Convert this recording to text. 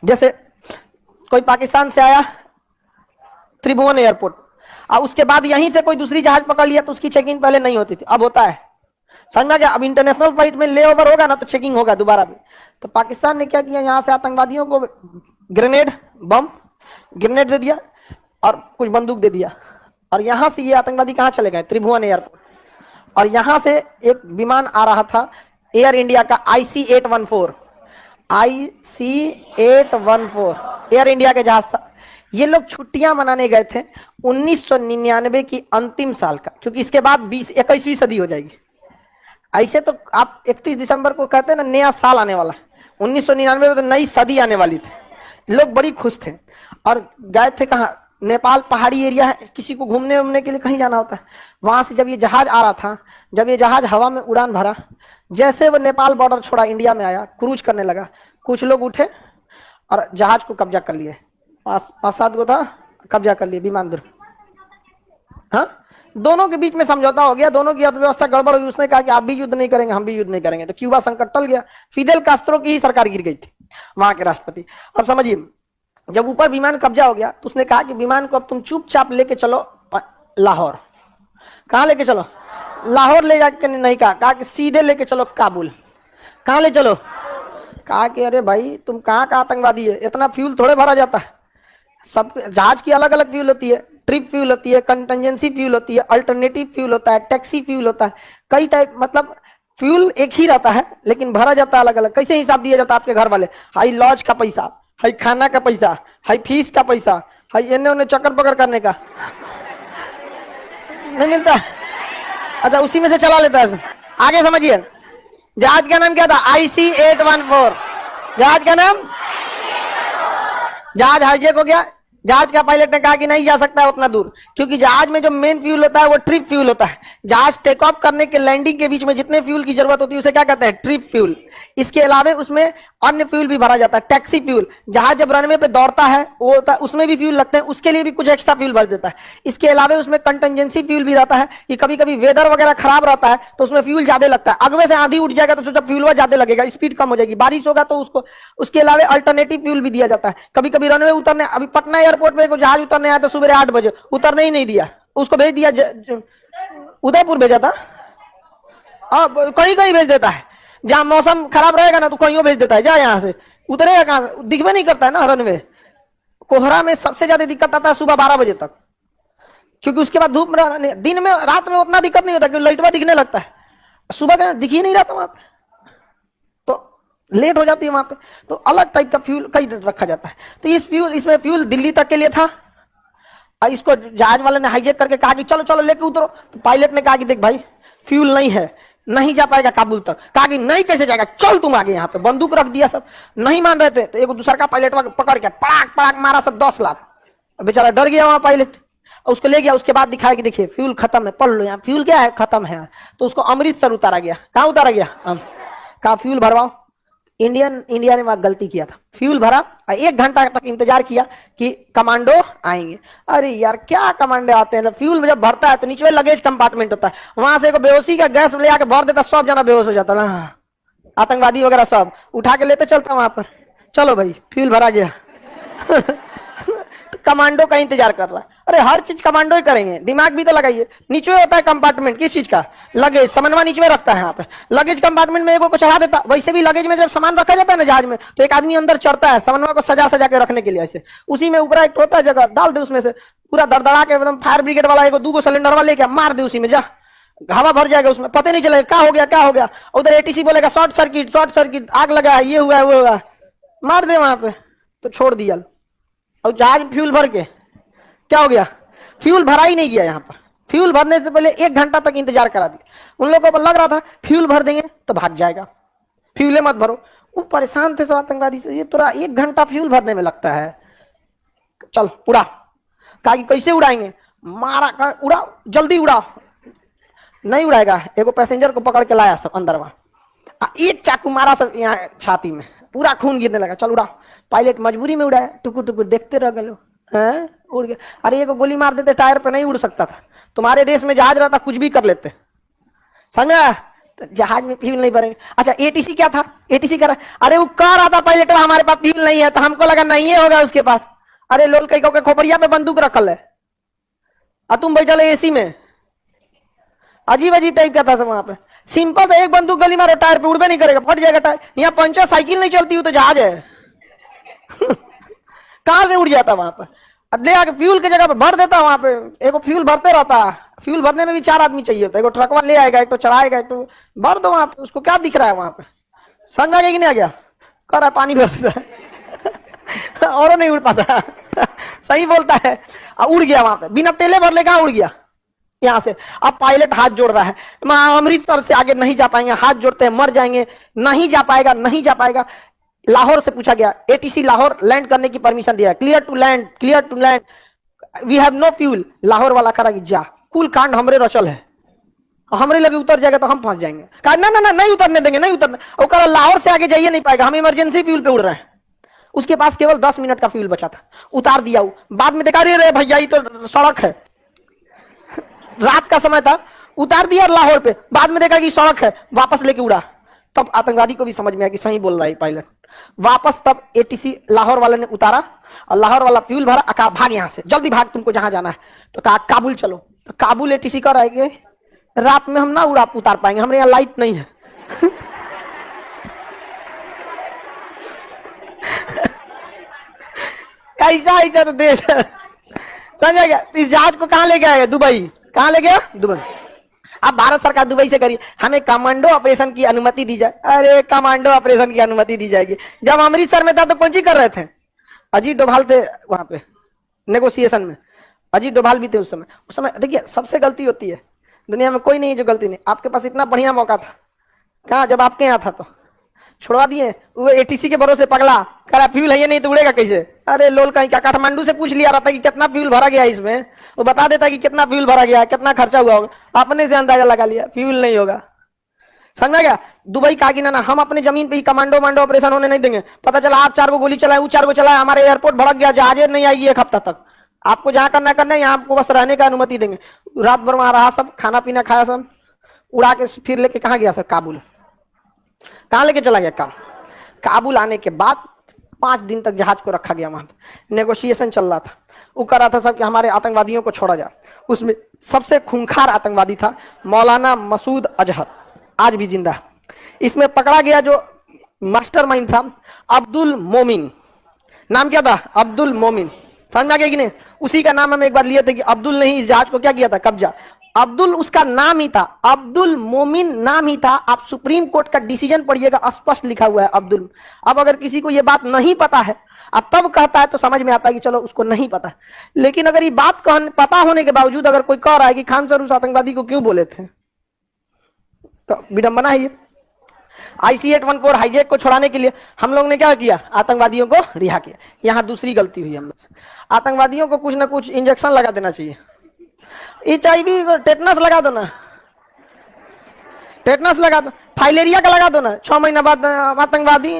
जैसे कोई पाकिस्तान से आया त्रिभुवन एयरपोर्ट, और उसके बाद यहीं से कोई दूसरी जहाज पकड़ लिया तो उसकी चेकिंग पहले नहीं होती थी, अब होता है। समझ में गया? अब इंटरनेशनल फ्लाइट में ले ओवर होगा ना तो चेकिंग होगा दोबारा भी। तो पाकिस्तान ने क्या किया, यहां से आतंकवादियों को ग्रेनेड बम ग्रेनेड दे दिया और कुछ बंदूक दे दिया, और यहां से ये आतंकवादी कहां चले गए, त्रिभुवन एयरपोर्ट। और यहां से एक विमान आ रहा था एयर इंडिया का IC-814, IC-814 एयर इंडिया के जहाज था। ये लोग छुट्टियां मनाने गए थे 1999 की अंतिम साल का, क्योंकि इसके बाद 21वीं सदी हो जाएगी। ऐसे तो आप 31 दिसंबर को कहते हैं ना नया साल आने वाला है, 1999 में तो नई सदी आने वाली थी। लोग बड़ी खुश थे और गए थे कहाँ, नेपाल पहाड़ी एरिया है, किसी को घूमने उमने के लिए कहीं जाना होता है। वहां से जब ये जहाज आ रहा था, जब ये जहाज हवा में उड़ान भरा, जैसे वो नेपाल बॉर्डर छोड़ा इंडिया में आया, क्रूज करने लगा, कुछ लोग उठे और जहाज को कब्जा कर लिए। 5-7 गो था, कब्जा कर लिए विमान दुर्ग। हाँ, दोनों के बीच में समझौता हो गया, दोनों की अर्थव्यवस्था गड़बड़ हुई। उसने कहा कि आप भी युद्ध नहीं करेंगे, हम भी युद्ध नहीं करेंगे, तो क्यूबा संकट टल गया। फिदेल कास्त्रो की ही सरकार गिर गई थी, वहां के राष्ट्रपति। अब समझिए, जब ऊपर विमान कब्जा हो गया तो उसने कहा कि विमान को अब तुम चुपचाप लेके चलो लाहौर। कहाँ लेके चलो? लाहौर ले जाके नहीं कहा कि सीधे लेके चलो काबुल। कहाँ ले चलो? कहा कि अरे भाई तुम कहाँ का आतंकवादी है, इतना फ्यूल थोड़े भरा जाता है। सब जहाज की अलग अलग फ्यूल होती है, ट्रिप फ्यूल होती है, कंटिजेंसी फ्यूल होती है, अल्टरनेटिव फ्यूल होता है, टैक्सी फ्यूल होता है, कई टाइप, मतलब फ्यूल एक ही रहता है लेकिन भरा जाता है अलग अलग। कैसे हिसाब दिया जाता है आपके घर वाले? हाई लॉज का पैसा, हाई खाना का पैसा, हाई फीस का पैसा, हाई एने उन्हें चक्कर पकड़ करने का नहीं मिलता। अच्छा, उसी में से चला लेता है। आगे समझिए, जहाज का नाम क्या था? IC-814। जहाज का नाम, जहाज हाईजेक हो गया। जहाज का पायलट ने कहा कि नहीं जा सकता है उतना दूर, क्योंकि जहाज में जो मेन फ्यूल होता है वो ट्रिप फ्यूल होता है। जहाज टेक ऑफ करने के लैंडिंग के बीच में जितने फ्यूल की जरूरत होती है उसे क्या कहते हैं? Trip fuel. इसके अलावा उसमें अन्य फ्यूल भी भरा जाता है, टैक्सी फ्यूल। जहाज जब रनवे पे दौड़ता है वो उसमें भी फ्यूल लगते हैं, उसके लिए भी कुछ एक्स्ट्रा फ्यूल भर देता है। इसके अलावा उसमें कंटिजेंसी फ्यूल भी रहता है कि कभी कभी वेदर वगैरह खराब रहता है तो उसमें फ्यूल ज्यादा लगता है। अगवे से आंधी उठ जाएगा तो जब फ्यूल ज्यादा लगेगा, स्पीड कम हो जाएगी, बारिश होगा तो उसको, उसके अलावा अल्टरनेटिव फ्यूल भी दिया जाता है। कभी कभी रनवे उतरने, अभी पटना एयरपोर्ट पे जहाज उतरने आया तो सुबह 8 बजे उतरने ही नहीं दिया, उसको भेज दिया उदयपुर भेजा था। कहीं कहीं भेज देता है, जहां मौसम खराब रहेगा ना तो कहीं भेज देता है, जा यहाँ से। उतरेगा कहां? दिखवे नहीं करता है ना रनवे। कोहरा में सबसे ज्यादा दिक्कत आता है सुबह 12 बजे तक, क्योंकि उसके बाद धूप, दिन में रात में उतना दिक्कत नहीं होता क्योंकि लाइटवा दिखने लगता है, सुबह का दिख ही नहीं रहा था वहां पे, तो लेट हो जाती है वहां पे। तो अलग टाइप का फ्यूल कई रखा जाता है। तो इस फ्यूल, इसमें फ्यूल दिल्ली तक के लिए था। इसको जहाज वाले ने हाईजेक करके कहा कि चलो चलो लेके उतरो। तो पायलट ने कहा कि देख भाई फ्यूल नहीं है, नहीं जा पाएगा काबुल तक। कहा कि नहीं कैसे जाएगा, चल तुम आगे। यहाँ पे बंदूक रख दिया, सब नहीं मान रहे थे। तो एक दूसरा का पायलट पकड़ के पड़ाक पड़ाक मारा, सब 10 लाख। बेचारा डर गया वहां पायलट, उसको ले गया। उसके बाद दिखाया कि देखिए फ्यूल खत्म है, पढ़ लो यहाँ फ्यूल क्या है, खत्म है। तो उसको अमृतसर उतारा गया। कहाँ उतारा गया? कहा फ्यूल भरवाओ। इंडिया ने वहां गलती किया था, फ्यूल भरा और 1 घंटा तक इंतजार किया कि कमांडो आएंगे। अरे यार क्या कमांडो आते हैं? फ्यूल जब भरता है तो नीचे लगेज कंपार्टमेंट होता है, वहां से बेहोशी का गैस ले आके भर देता, सब जना बेहोश हो जाता ना, आतंकवादी वगैरह सब उठा के लेते चलता वहां पर। चलो भाई फ्यूल भरा गया। तो कमांडो का इंतजार कर रहा है। अरे हर चीज कमांडो ही करेंगे, दिमाग भी तो लगाइए। नीचे होता है कंपार्टमेंट, किस चीज का? लगेज। समन्वय नीचे रखता है यहाँ पे, लगेज कंपार्टमेंट में एगो को चढ़ा देता। वैसे भी लगेज में जब सामान रखा जाता है ना जहाज में, तो एक आदमी अंदर चढ़ता है समन्वय को सजा सजा के रखने के लिए। ऐसे उसी में ऊपर एक होता है जगह, डाल दे उसमें से पूरा दरदरा के, एकदम फायर ब्रिगेड वाला एगो 2 सिलेंडर वाला लेके मार दे उसी में, जा हवा भर जाएगा उसमें, पता नहीं चलेगा क्या हो गया क्या हो गया। उधर ATC बोलेगा शॉर्ट सर्किट, आग लगा है, ये हुआ है वो हुआ है, मार दे वहां पे। तो छोड़ दिया। और जहाज फ्यूल भर के क्या हो गया? फ्यूल भरा ही नहीं गया। यहाँ पर फ्यूल भरने से पहले 1 घंटा तक इंतजार करा दिया। उन लोगों को लग रहा था फ्यूल भर देंगे तो भाग जाएगा, फ्यूले मत भरो। वो परेशान थे सब आतंकवादी से, ये तुरा 1 घंटा फ्यूल भरने में लगता है, चल उड़ा। कहा कि कैसे उड़ाएंगे? मारा, कहा उड़ा जल्दी उड़ा। नहीं उड़ाएगा। एगो पैसेंजर को पकड़ के लाया सब अंदर, वहां एक चाकू मारा सब यहाँ छाती में, पूरा खून गिरने लगा। चल उड़ा। पायलट मजबूरी में उड़ाया, टुकुर टुकुर देखते रह गए लोग, उड़ गया। अरे एक गोली मार देते टायर पे नहीं उड़ सकता था। तुम्हारे देश में जहाज रहता कुछ भी कर लेते, समझा? तो जहाज में फ्यूल नहीं भरेंगे। अच्छा एटीसी क्या था, एटीसी कर अरे वो कह रहा था पायलट हमारे पास फ्यूल नहीं है, तो हमको लगा नहीं होगा उसके पास। अरे लोल कई के खोपड़िया पे बंदूक रखल है और तुम बैठल एसी में, अजीब अजीब टाइप का था सब वहां पे। सिंपल था, एक बंदूक गली मारो टायर पे उड़बे नहीं करेगा, फट जाएगा टायर। यहाँ पंचर साइकिल नहीं चलती, तो जहाज है कहां से उड़ जाता वहां पर। ले आके फ्यूल की जगह पे भर देता वहां पे, एक फ्यूल भरते रहता। फ्यूल भरने में भी 4 आदमी चाहिए होता है, एक ट्रक वाला ले आएगा, एक तो चढ़ाएगा, एक तो भर दो वहां पे। उसको क्या दिख रहा है वहां पे, समझ आ गया कि नहीं आ गया, कर रहा पानी भर देता है और नहीं उड़ पाता सही बोलता है। उड़ गया वहां पे, बिना तेले भर ले कहां उड़ गया यहां से। अब पायलट हाथ जोड़ रहा है, अमृतसर से आगे नहीं जा पाएंगे, हाथ जोड़ते हैं मर जाएंगे, नहीं जा पाएगा, नहीं जा पाएगा। लाहौर से पूछा गया, एटीसी लाहौर लैंड करने की परमिशन दिया, clear to land, clear to land, we have no fuel. Lahore वाला करा कि जा, कुल कांड हमरे रचल है, हमरे लगे उतर जाएगा तो हम फंस जाएंगे। कहा ना ना ना नहीं उतरने देंगे, नहीं उतरने। और कहा लाहौर से आगे जाइए नहीं पाएगा, हम इमरजेंसी फ्यूल पे उड़ रहे हैं। उसके पास केवल 10 मिनट का फ्यूल बचा था, उतार दिया। बाद में देखा रे भैया ये तो सड़क है, रात का समय था, उतार दिया लाहौर पे। बाद में देखा कि सड़क है, वापस लेके उड़ा। तब आतंकवादी को भी समझ में आया कि सही बोल रहा है पायलट। वापस तब एटीसी लाहौर वाले ने उतारा और लाहौर वाला फ्यूल भरा, कहा भाग यहां से, जल्दी भाग, तुमको जहां जाना है। तो कहा काबुल चलो। तो काबुल एटीसी का रहेंगे, रात में हम ना उतार पाएंगे, हमारे यहाँ लाइट नहीं है ऐसा ऐसा तो देश समझा गया। इस जहाज को कहां ले गया, दुबई। कहां ले गया, दुबई। अब भारत सरकार दुबई से करिए, हमें कमांडो ऑपरेशन की अनुमति दी जाए। अरे कमांडो ऑपरेशन की अनुमति दी जाएगी। जब अमृतसर में था तो कौन सी कर रहे थे, अजीत डोभाल थे वहां पे नेगोशिएशन में, अजीत डोभाल भी थे उस समय। उस समय देखिए सबसे गलती होती है, दुनिया में कोई नहीं है जो गलती नहीं। आपके पास इतना बढ़िया मौका था, कहा जब आपके यहाँ था तो छुड़वा दिए। वो एटीसी के भरोसे पगला, कह रहा फ्यूल है ये नहीं तो उड़ेगा कैसे। अरे लोल कहीं क्या, काठमांडू से पूछ लिया रहता कि कितना फ्यूल भरा गया इसमें, वो बता देता कि कितना फ्यूल भरा गया, कितना खर्चा हुआ होगा। अपने से अंदाजा लगा लिया, फ्यूल नहीं होगा। समझा गया। दुबई कहा कि ना ना हम अपने जमीन पे ही कमांडो मांडो ऑपरेशन होने नहीं देंगे। पता चला आप 4 को गोली चलाए, वो 4 को चलाए, हमारे एयरपोर्ट भड़क गया, जहाजे नहीं आएगी 1 हफ्ता तक। आपको जहां करना करना है, यहाँ आपको बस रहने का अनुमति देंगे। रात भर वहां रहा, सब खाना पीना खाया, सब उड़ा के फिर लेके कहा गया सर, काबुल। कहां लेके चला गया, काबुल आने के बाद 5 दिन तक जहाज को रखा गया, वहां पे नेगोशिएशन चल रहा था। वो कर रहा था सब कि हमारे आतंकवादियों को छोड़ा जाए। उसमें सबसे खूंखार आतंकवादी था मौलाना मसूद अजहर, आज भी जिंदा है। इसमें पकड़ा गया जो मास्टरमाइंड था अब्दुल मोमिन, नाम क्या था, अब्दुल मोमिन। समझ में आ गया कि नहीं। उसी का नाम हम एक बार लिए थे कि अब्दुल ने ही इस जहाज को क्या किया था, कब्जा। अब्दुल उसका नाम ही था, अब्दुल मोमिन नाम ही था। आप सुप्रीम कोर्ट का डिसीजन पढ़िएगा, स्पष्ट लिखा हुआ है अब्दुल। अब अगर किसी को यह बात नहीं पता है, अब तब कहता है तो समझ में आता है कि चलो उसको नहीं पता। लेकिन अगर ये बात पता होने के बावजूद अगर कोई कह रहा है कि खान सर उस आतंकवादी को क्यों बोले थे, तो विडंबना है ये। IC-814 हाईजैक को छुड़ाने के लिए हम लोग ने क्या किया, आतंकवादियों को रिहा किया। यहां दूसरी गलती हुई हम लोग से, आतंकवादियों को कुछ ना कुछ इंजेक्शन लगा देना चाहिए। HIV टेटनस लगा दो ना, टेटनस लगा दो, फाइलेरिया का लगा दो ना, 6 महीना बाद आतंकवादी